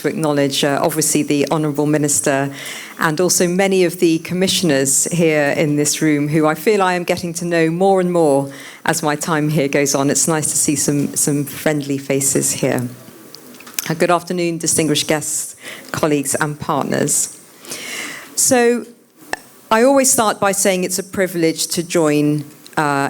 to acknowledge, obviously, the Honourable Minister and also many of the commissioners here in this room who I feel I am getting to know more and more as my time here goes on. It's nice to see some friendly faces here. Good afternoon, distinguished guests, colleagues and partners. So I always start by saying it's a privilege to join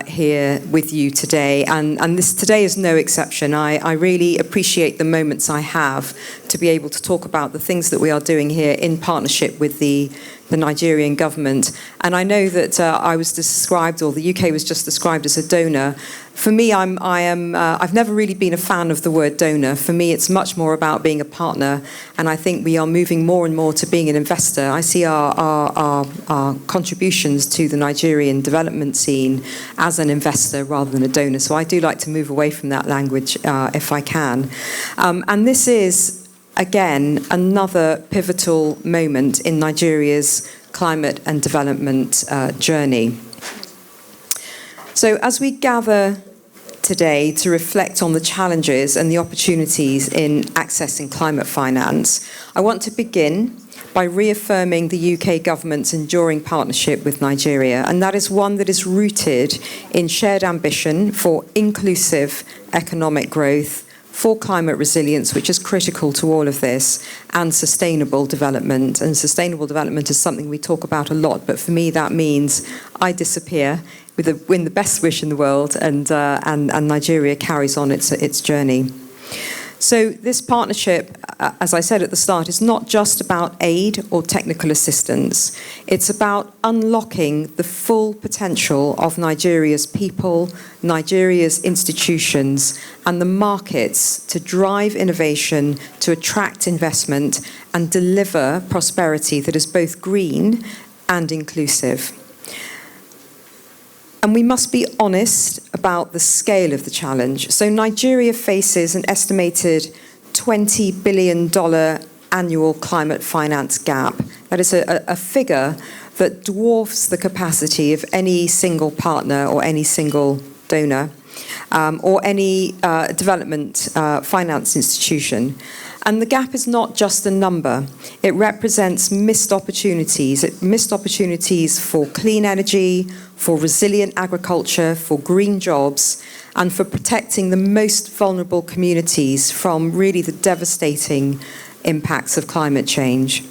here with you today, and this today is no exception. I really appreciate the moments I have to be able to talk about the things that we are doing here in partnership with the Nigerian government. And I know that I was described, or the UK was just described as a donor. For me, I've never really been a fan of the word donor. For me, it's much more about being a partner, and I think we are moving more and more to being an investor. I see our contributions to the Nigerian development scene as an investor rather than a donor. So I do like to move away from that language if I can. And this is, again, another pivotal moment in Nigeria's climate and development journey. So as we gather today to reflect on the challenges and the opportunities in accessing climate finance, I want to begin by reaffirming the UK government's enduring partnership with Nigeria, and that is one that is rooted in shared ambition for inclusive economic growth, for climate resilience, which is critical to all of this, and sustainable development. And sustainable development is something we talk about a lot, but for me that means I disappear with the best wish in the world, and Nigeria carries on its journey. So this partnership, as I said at the start, is not just about aid or technical assistance. It's about unlocking the full potential of Nigeria's people, Nigeria's institutions, and the markets to drive innovation, to attract investment, and deliver prosperity that is both green and inclusive. And we must be honest about the scale of the challenge. So Nigeria faces an estimated $20 billion annual climate finance gap. That is a figure that dwarfs the capacity of any single partner or any single donor or any development finance institution. And the gap is not just a number. It represents missed opportunities. Missed opportunities for clean energy, for resilient agriculture, for green jobs, and for protecting the most vulnerable communities from really the devastating impacts of climate change.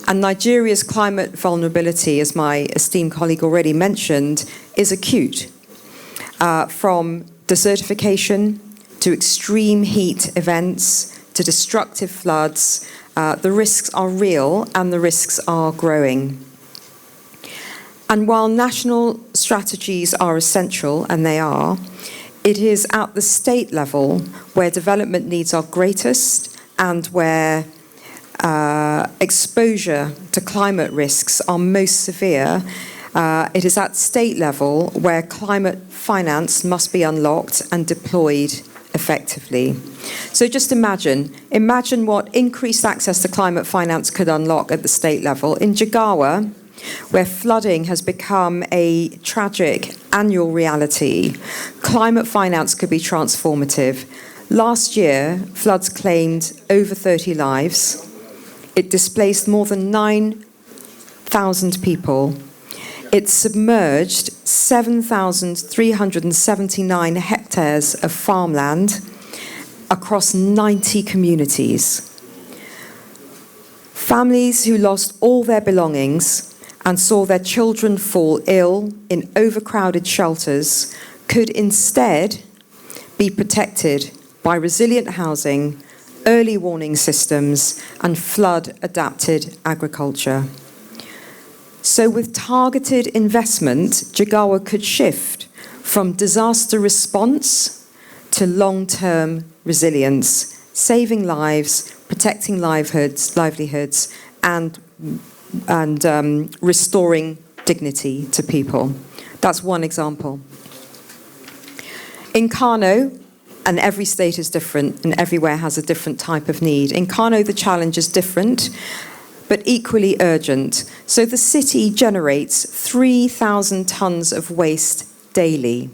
And Nigeria's climate vulnerability, as my esteemed colleague already mentioned, is acute. From desertification to extreme heat events, to destructive floods, the risks are real and the risks are growing. And while national strategies are essential, and they are, it is at the state level where development needs are greatest and where exposure to climate risks are most severe. It is at state level where climate finance must be unlocked and deployed effectively. So just imagine what increased access to climate finance could unlock at the state level. In Jigawa, where flooding has become a tragic annual reality, climate finance could be transformative. Last year, floods claimed over 30 lives. It displaced more than 9,000 people. It submerged 7,379 hectares of farmland across 90 communities. Families who lost all their belongings and saw their children fall ill in overcrowded shelters could instead be protected by resilient housing, early warning systems, and flood-adapted agriculture. So with targeted investment, Jigawa could shift from disaster response to long-term resilience, saving lives, protecting livelihoods, and restoring dignity to people. That's one example. In Kano, and every state is different and everywhere has a different type of need. In Kano, the challenge is different, but equally urgent. So the city generates 3,000 tons of waste daily.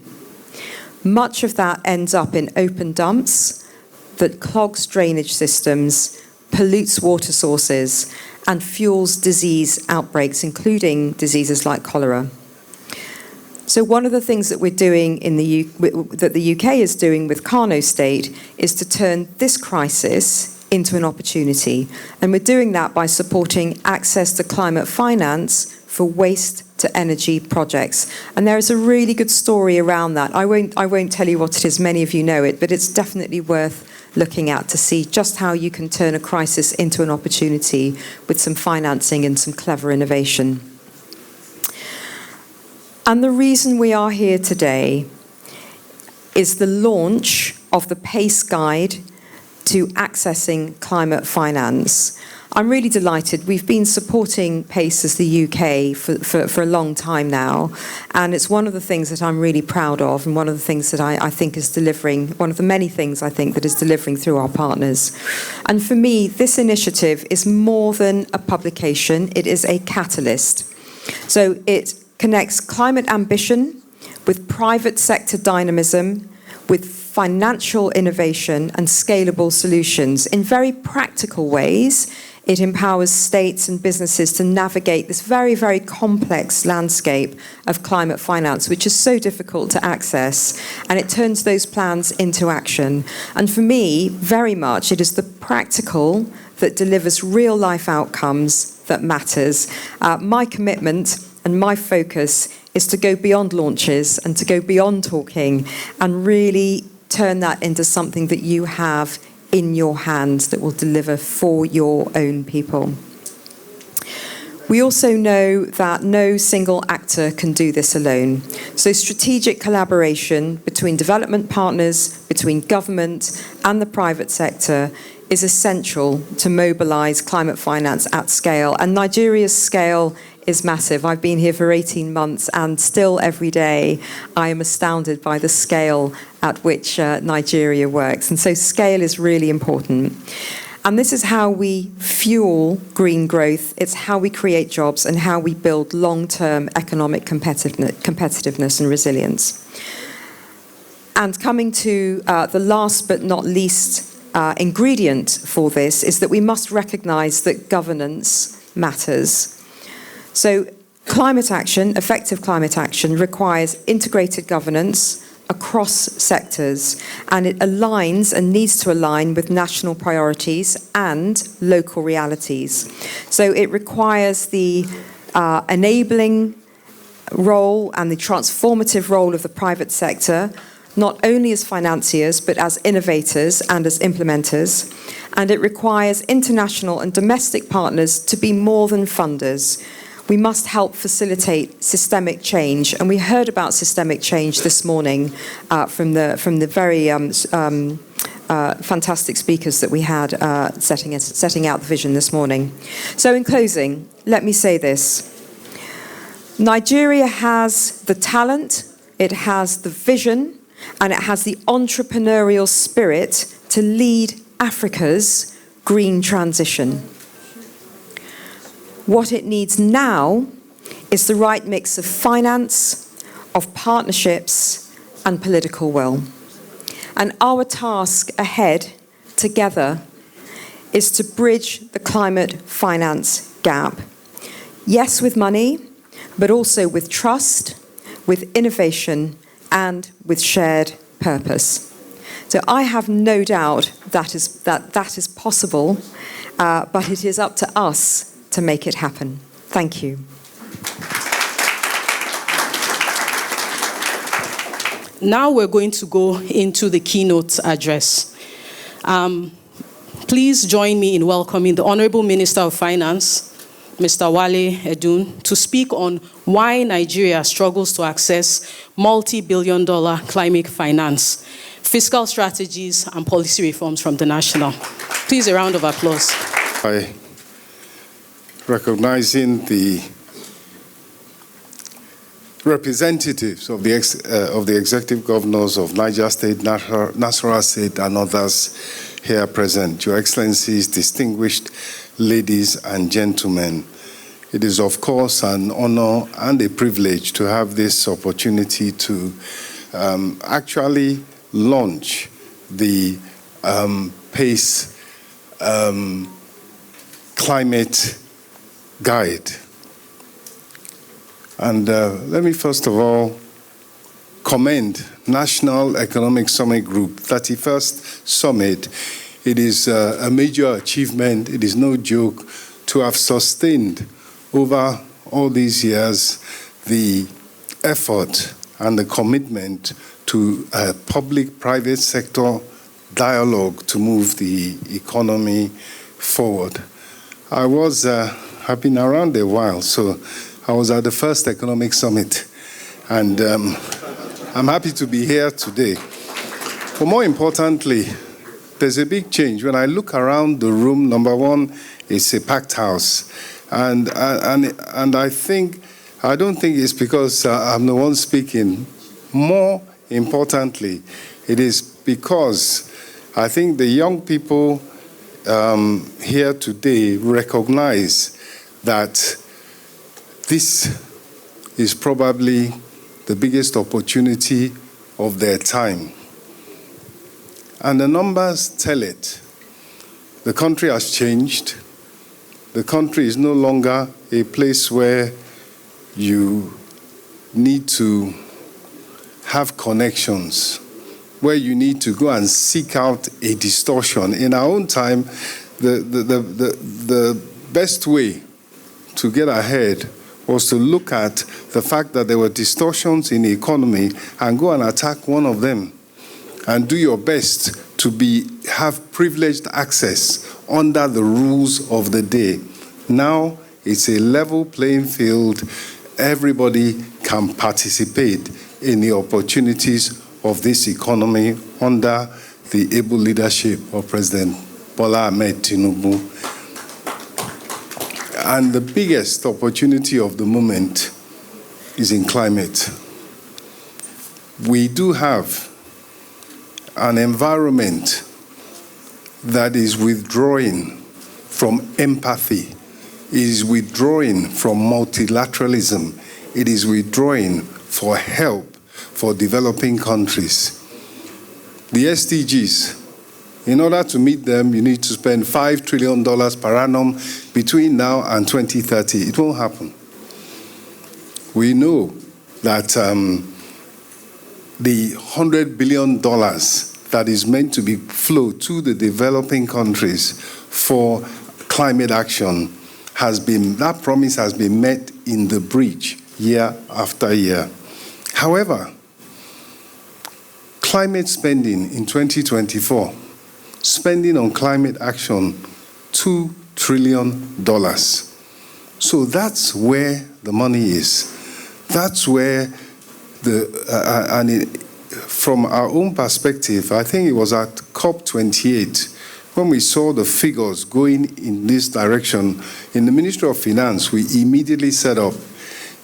Much of that ends up in open dumps that clogs drainage systems, pollutes water sources, and fuels disease outbreaks, including diseases like cholera. So one of the things that we're doing that the UK is doing with Kano State is to turn this crisis into an opportunity. And we're doing that by supporting access to climate finance for waste to energy projects. And there is a really good story around that. I won't tell you what it is, many of you know it, but it's definitely worth looking at to see just how you can turn a crisis into an opportunity with some financing and some clever innovation. And the reason we are here today is the launch of the PACE Guide to Accessing Climate Finance. I'm really delighted. We've been supporting PACE as the UK for a long time now, and it's one of the things that I'm really proud of, and one of the things that I think is delivering, one of the many things I think that is delivering through our partners. And for me, this initiative is more than a publication, it is a catalyst. So it connects climate ambition with private sector dynamism, with financial innovation and scalable solutions. In very practical ways, it empowers states and businesses to navigate this very, very complex landscape of climate finance, which is so difficult to access, and it turns those plans into action. And for me, very much, it is the practical that delivers real-life outcomes that matters. My commitment and my focus is to go beyond launches and to go beyond talking and really turn that into something that you have in your hands that will deliver for your own people. We also know that no single actor can do this alone. So strategic collaboration between development partners, between government and the private sector is essential to mobilise climate finance at scale. And Nigeria's scale is massive. I've been here for 18 months and still every day I am astounded by the scale at which Nigeria works. And so scale is really important. And this is how we fuel green growth. It's how we create jobs and how we build long-term economic competitiveness and resilience. And coming to the last but not least ingredient for this is that we must recognise that governance matters. So climate action, effective climate action, requires integrated governance across sectors, and it aligns and needs to align with national priorities and local realities. So it requires the enabling role and the transformative role of the private sector, not only as financiers, but as innovators and as implementers. And it requires international and domestic partners to be more than funders. We must help facilitate systemic change. And we heard about systemic change this morning from the very fantastic speakers that we had setting out the vision this morning. So in closing, let me say this. Nigeria has the talent, it has the vision, and it has the entrepreneurial spirit to lead Africa's green transition. What it needs now is the right mix of finance, of partnerships, and political will. And our task ahead, together, is to bridge the climate finance gap. Yes, with money, but also with trust, with innovation, and with shared purpose. So I have no doubt that is possible, but it is up to us to make it happen. Thank you. Now we're going to go into the keynote address. Please join me in welcoming the Honorable Minister of Finance, Mr. Wale Edun, to speak on why Nigeria struggles to access multi-billion-dollar climate finance, fiscal strategies, and policy reforms from the national. Please, a round of applause. By recognizing the representatives of the executive governors of Niger State, Nasarawa State, and others here present, Your Excellencies, distinguished ladies and gentlemen, it is of course an honor and a privilege to have this opportunity to actually launch the PACE climate guide. And let me first of all commend National Economic Summit Group, 31st Summit. It is a major achievement. It is no joke to have sustained over all these years the effort and the commitment to a public-private sector dialogue to move the economy forward. I've been around a while, so I was at the first Economic Summit, and I'm happy to be here today. But more importantly, there's a big change. When I look around the room, number one, it's a packed house. And I don't think it's because I'm the one speaking. More importantly, it is because I think the young people here today recognize that this is probably the biggest opportunity of their time. And the numbers tell it. The country has changed. The country is no longer a place where you need to have connections, where you need to go and seek out a distortion. In our own time, the best way to get ahead was to look at the fact that there were distortions in the economy and go and attack one of them and do your best to have privileged access under the rules of the day. Now it's a level playing field. Everybody can participate in the opportunities of this economy under the able leadership of President Bola Ahmed Tinubu. And the biggest opportunity of the moment is in climate. We do have an environment that is withdrawing from empathy, is withdrawing from multilateralism, it is withdrawing for help for developing countries. The SDGs, in order to meet them, you need to spend $5 trillion per annum between now and 2030. It won't happen. We know that the $100 billion that is meant to be flowed to the developing countries for climate action that promise has been met in the breach year after year. However, climate spending in 2024, spending on climate action, $2 trillion. So that's where the money is. That's where from our own perspective, I think it was at COP28 when we saw the figures going in this direction. In the Ministry of Finance, we immediately set up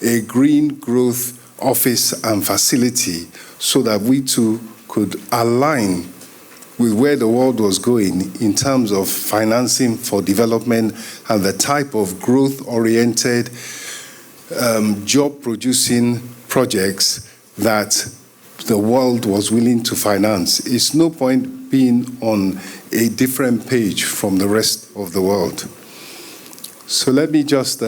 a green growth office and facility so that we too could align with where the world was going in terms of financing for development and the type of growth-oriented, job-producing projects that the world was willing to finance. It's no point being on a different page from the rest of the world. So let me just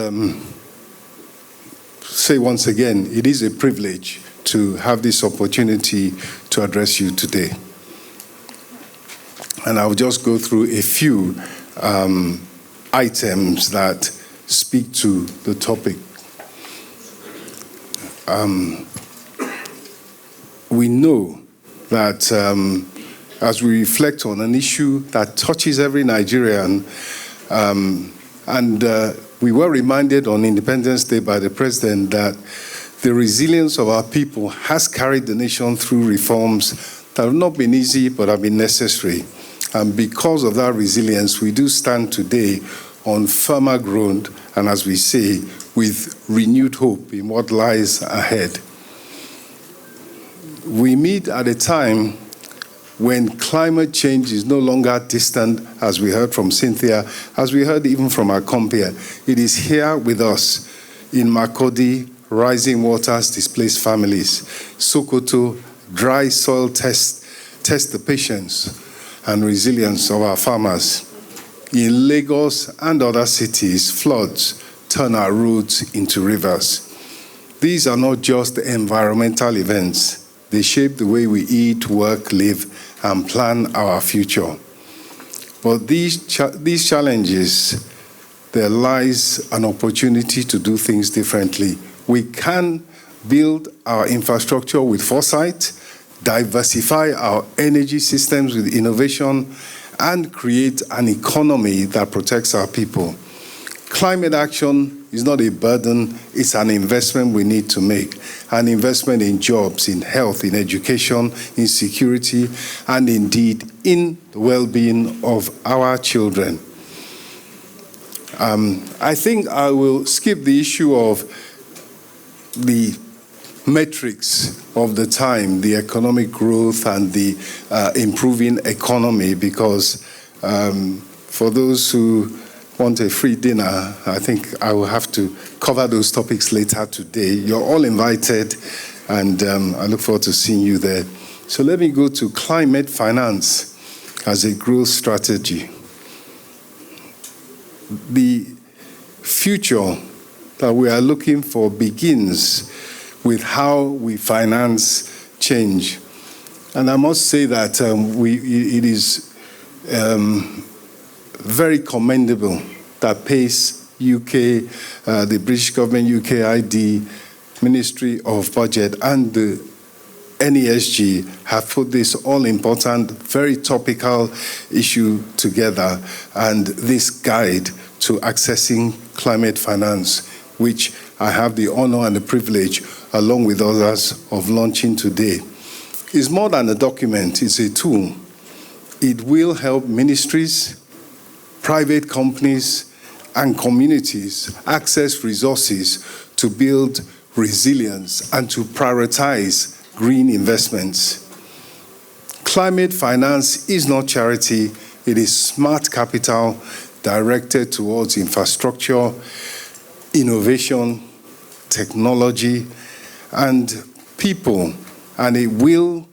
say once again, it is a privilege to have this opportunity to address you today. And I'll just go through a few items that speak to the topic. We know that as we reflect on an issue that touches every Nigerian, we were reminded on Independence Day by the President that the resilience of our people has carried the nation through reforms that have not been easy but have been necessary. And because of that resilience, we do stand today on firmer ground, and as we say, with renewed hope in what lies ahead. We meet at a time when climate change is no longer distant, as we heard from Cynthia, as we heard even from our compere. It is here with us in Makurdi, rising waters displaced families. Sokoto, dry soil test the patience and resilience of our farmers. In Lagos and other cities, floods turn our roads into rivers. These are not just environmental events. They shape the way we eat, work, live, and plan our future. But these challenges, there lies an opportunity to do things differently. We can build our infrastructure with foresight, diversify our energy systems with innovation, and create an economy that protects our people. Climate action is not a burden, it's an investment we need to make. An investment in jobs, in health, in education, in security, and indeed in the well-being of our children. I think I will skip the issue of the metrics of the time, the economic growth and the improving economy, because for those who want a free dinner, I think I will have to cover those topics later today. You're all invited, and I look forward to seeing you there. So let me go to climate finance as a growth strategy. The future that we are looking for begins with how we finance change. And I must say that it is very commendable that PACE UK, the British government, UKID, Ministry of Budget, and the NESG have put this all-important, very topical issue together, and this guide to accessing climate finance, which I have the honor and the privilege, along with others, of launching today. It's more than a document, it's a tool. It will help ministries, private companies, and communities access resources to build resilience and to prioritize green investments. Climate finance is not charity, it is smart capital directed towards infrastructure, innovation, technology, and people, and it will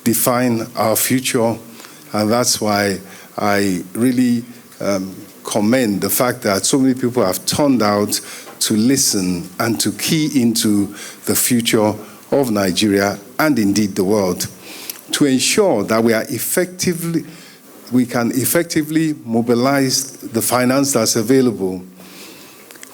define our future, and that's why I really commend the fact that so many people have turned out to listen and to key into the future of Nigeria and indeed the world, to ensure that we can effectively mobilize the finance that's available.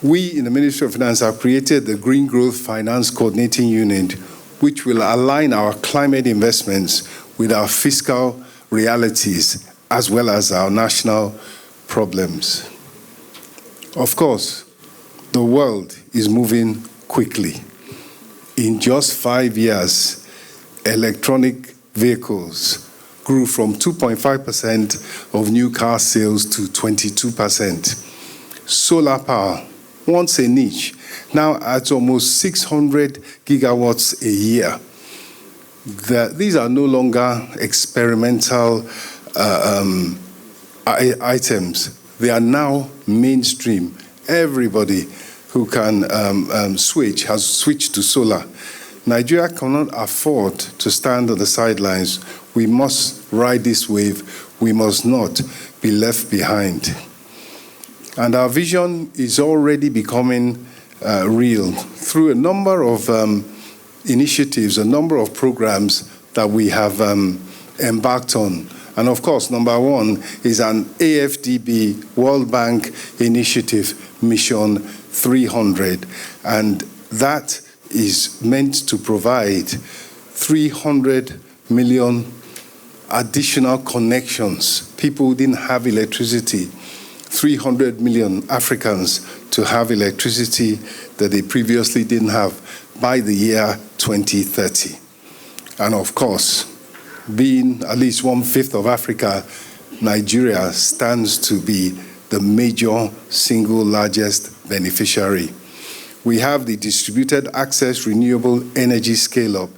We in the Ministry of Finance have created the Green Growth Finance Coordinating Unit, which will align our climate investments with our fiscal realities as well as our national problems. Of course, the world is moving quickly. In just 5 years, electronic vehicles grew from 2.5% of new car sales to 22%. Solar power, once a niche, now at almost 600 gigawatts a year. These are no longer experimental items. They are now mainstream. Everybody who can switch has switched to solar. Nigeria cannot afford to stand on the sidelines. We must ride this wave. We must not be left behind. And our vision is already becoming real through a number of initiatives, a number of programs that we have embarked on. And of course, number one is an AFDB World Bank initiative, Mission 300. And that is meant to provide 300 million additional connections. People who didn't have electricity, 300 million Africans to have electricity that they previously didn't have by the year 2030. And of course, being at least 1/5 of Africa, Nigeria stands to be the major single largest beneficiary. We have the Distributed Access Renewable Energy Scale-Up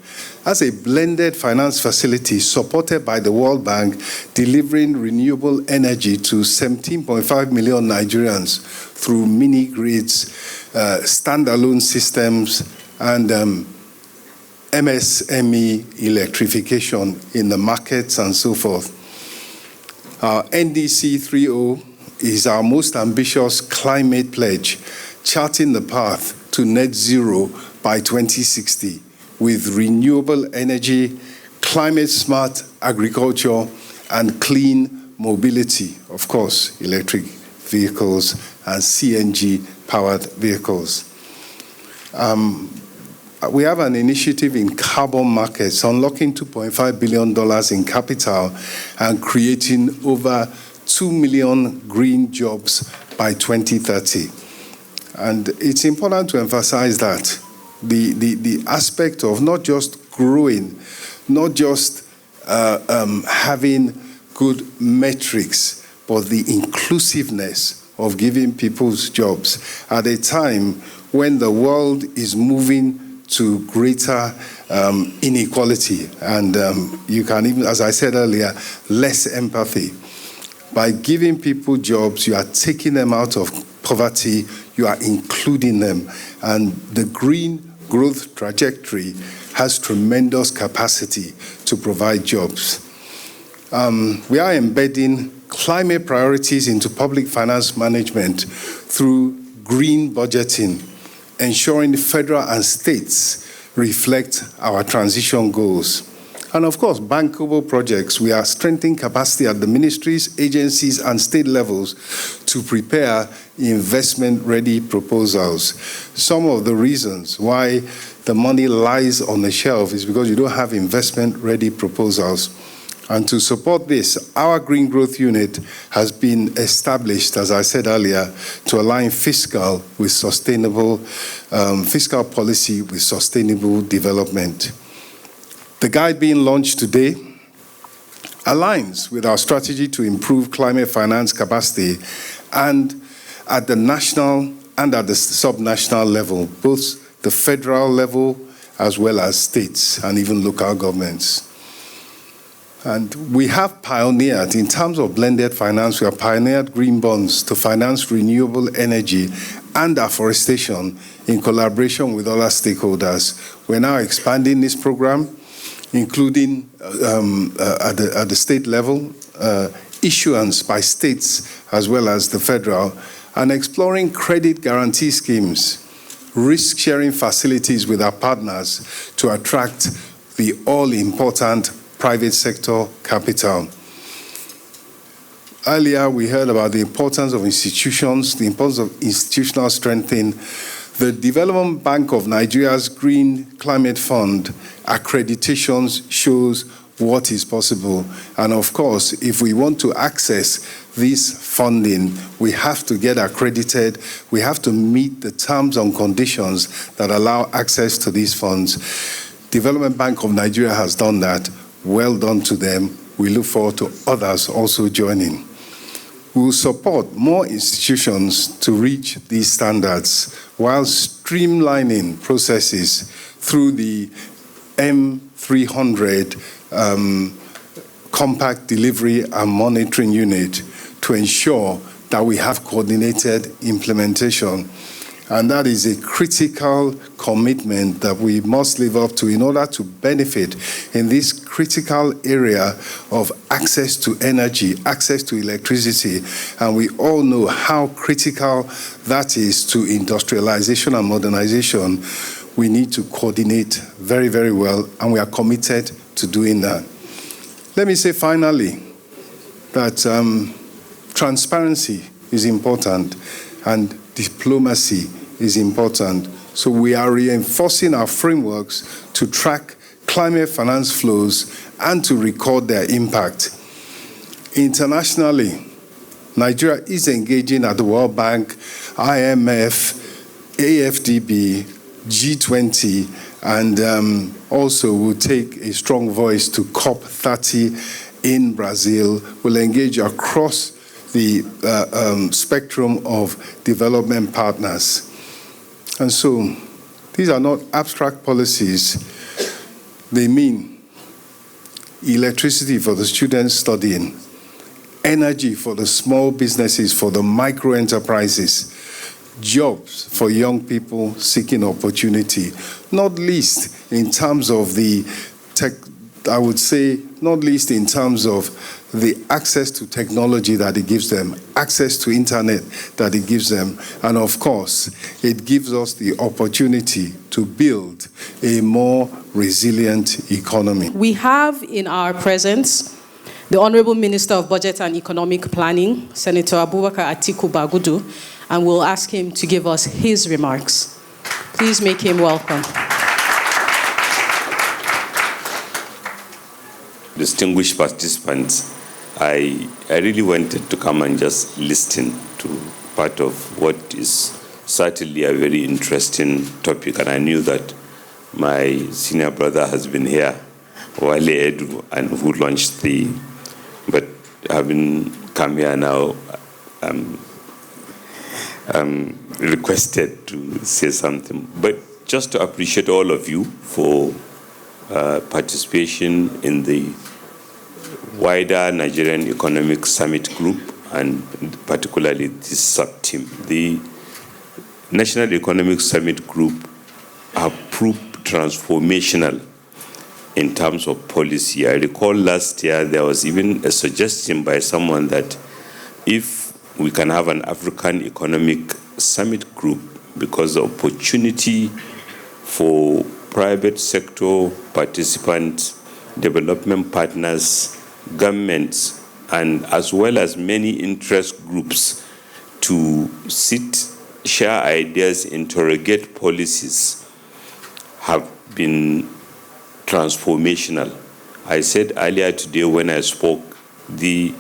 as a blended finance facility supported by the World Bank, delivering renewable energy to 17.5 million Nigerians through mini-grids, standalone systems, and MSME electrification in the markets and so forth. Our NDC 3.0 is our most ambitious climate pledge, charting the path to net zero by 2060 with renewable energy, climate-smart agriculture, and clean mobility, of course, electric vehicles and CNG-powered vehicles. We have an initiative in carbon markets, unlocking $2.5 billion in capital and creating over 2 million green jobs by 2030. And it's important to emphasize that the aspect of not just growing, not just having good metrics, but the inclusiveness of giving people's jobs at a time when the world is moving to greater inequality and you can even, as I said earlier, less empathy. By giving people jobs, you are taking them out of poverty, you are including them, and the green growth trajectory has tremendous capacity to provide jobs. We are embedding climate priorities into public finance management through green budgeting, ensuring federal and states reflect our transition goals. And of course, bankable projects. We are strengthening capacity at the ministries, agencies, and state levels to prepare investment-ready proposals. Some of the reasons why the money lies on the shelf is because you don't have investment-ready proposals. And to support this, our Green Growth Unit has been established, as I said earlier, to align fiscal with sustainable, fiscal policy with sustainable development. The guide being launched today aligns with our strategy to improve climate finance capacity and at the national and at the subnational level, both the federal level as well as states and even local governments. And we have pioneered, in terms of blended finance, we have pioneered green bonds to finance renewable energy and afforestation in collaboration with other stakeholders. We're now expanding this program, including at the state level, issuance by states as well as the federal, and exploring credit guarantee schemes, risk-sharing facilities with our partners to attract the all-important private sector capital. Earlier, we heard about the importance of institutions, the importance of institutional strengthening. The Development Bank of Nigeria's Green Climate Fund accreditations shows what is possible. And of course, if we want to access this funding, we have to get accredited. We have to meet the terms and conditions that allow access to these funds. Development Bank of Nigeria has done that. Well done to them. We look forward to others also joining. We will support more institutions to reach these standards while streamlining processes through the M300 Compact Delivery and Monitoring Unit to ensure that we have coordinated implementation. And that is a critical commitment that we must live up to in order to benefit in this critical area of access to energy, access to electricity. And we all know how critical that is to industrialization and modernization. We need to coordinate very, very well, and we are committed to doing that. Let me say finally that transparency is important and diplomacy is important. So we are reinforcing our frameworks to track climate finance flows and to record their impact. Internationally, Nigeria is engaging at the World Bank, IMF, AFDB, G20, and also will take a strong voice to COP30 in Brazil. We'll engage across the spectrum of development partners. And so these are not abstract policies. They mean electricity for the students studying, energy for the small businesses, for the micro enterprises, jobs for young people seeking opportunity, not least in terms of the tech, I would say, not least in terms of the access to technology that it gives them, access to internet that it gives them, and of course, it gives us the opportunity to build a more resilient economy. We have in our presence the Honorable Minister of Budget and Economic Planning, Senator Abubakar Atiku Bagudu, and we'll ask him to give us his remarks. Please make him welcome. Distinguished participants, I really wanted to come and just listen to part of what is certainly a very interesting topic, and I knew that my senior brother has been here, Wale Edu, and who launched but having come here now, requested to say something. But just to appreciate all of you for participation in the wider Nigerian Economic Summit Group, and particularly this sub-team. The National Economic Summit Group have proved transformational in terms of policy. I recall last year there was even a suggestion by someone that if we can have an African Economic Summit Group, because the opportunity for private sector participants, development partners, governments, and as well as many interest groups to sit, share ideas, interrogate policies, have been transformational. I said earlier today when I spoke, the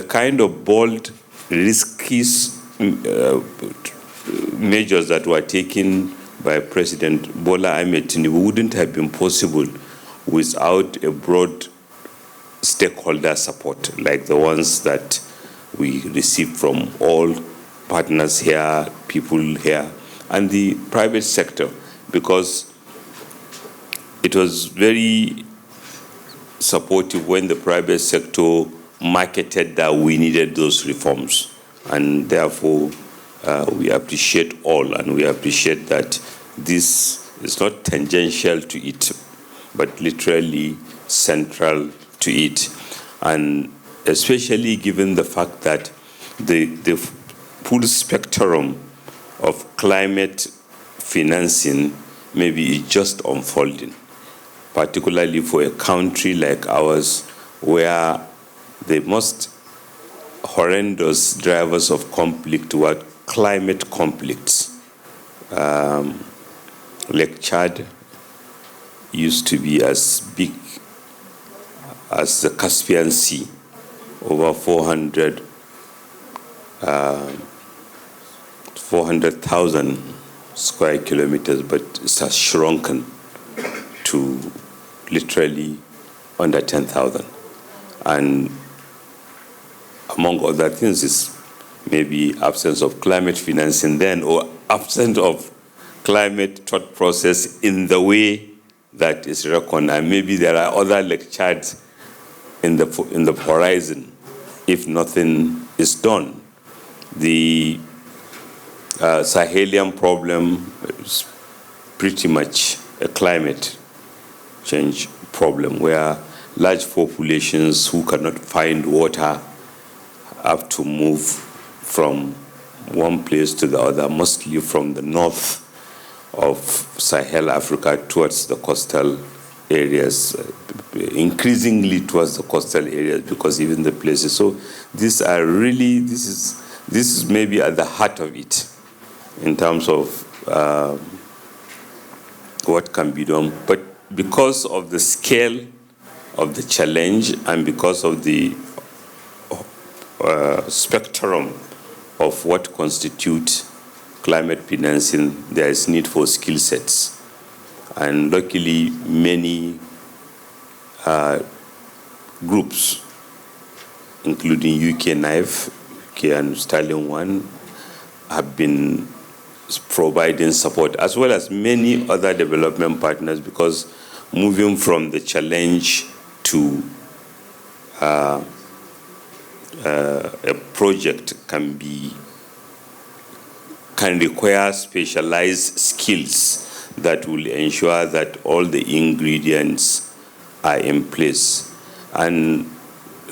kind of bold, risky measures that were taken by President Bola Ahmed Tinubu wouldn't have been possible without a broad stakeholder support, like the ones that we received from all partners here, people here, and the private sector, because it was very supportive when the private sector marketed that we needed those reforms. And therefore, we appreciate all, and we appreciate that this is not tangential to it, but literally central to it. And especially given the fact that the full spectrum of climate financing maybe is just unfolding, particularly for a country like ours, where the most horrendous drivers of conflict were climate conflicts. Lake Chad used to be as big as the Caspian Sea, over 400,000 square kilometers, but it has shrunken to literally under 10,000. And among other things is maybe absence of climate financing then, or absence of climate thought process in the way that is reckoned. And maybe there are other Lake Chads in the horizon if nothing is done. The Sahelian problem is pretty much a climate change problem, where large populations who cannot find water have to move from one place to the other, mostly from the north of Sahel Africa towards the coastal areas, increasingly towards the coastal areas, because even the places. So these are really, this is maybe at the heart of it in terms of what can be done. But because of the scale of the challenge and because of the spectrum of what constitutes climate financing, there is need for skill sets. And luckily, many groups, including UK NIFE, UK and Stallion One, have been providing support, as well as many other development partners, because moving from the challenge to a project can require specialized skills that will ensure that all the ingredients are in place. And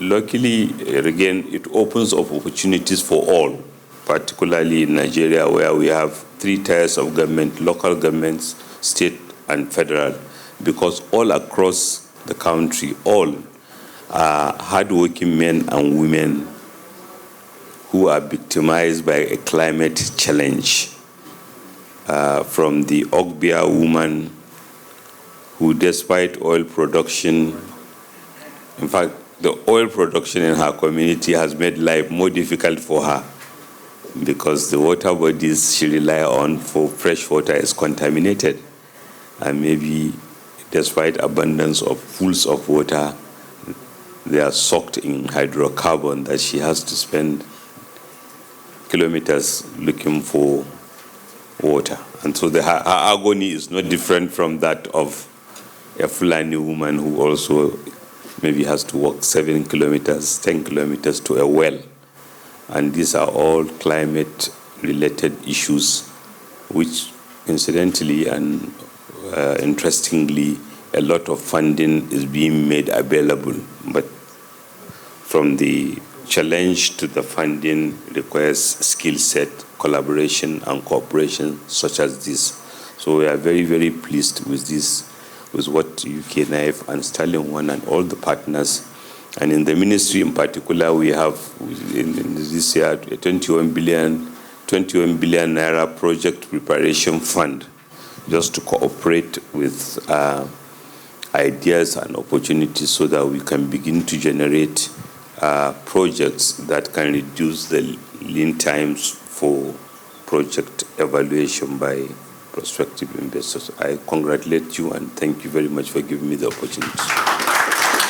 luckily, again, it opens up opportunities for all, particularly in Nigeria, where we have 3 tiers of government: local governments, state, and federal, because all across the country, all are hardworking men and women who are victimized by a climate challenge. From the Ogbia woman who, despite oil production, in fact, the oil production in her community has made life more difficult for her because the water bodies she relies on for fresh water is contaminated. And maybe despite abundance of pools of water, they are soaked in hydrocarbon that she has to spend kilometers looking for water. And so her agony is not different from that of a Fulani woman who also maybe has to walk 7 kilometers, 10 kilometers to a well. And these are all climate-related issues, which incidentally and interestingly, a lot of funding is being made available. But from the challenge to the funding requires skill set, collaboration, and cooperation such as this. So we are very, very pleased with this, with what UKNIF and Sterling One and all the partners. And in the ministry in particular, we have in this year a 21 billion naira project preparation fund, just to cooperate with ideas and opportunities so that we can begin to generate projects that can reduce the lead times for project evaluation by prospective investors. I congratulate you and thank you very much for giving me the opportunity.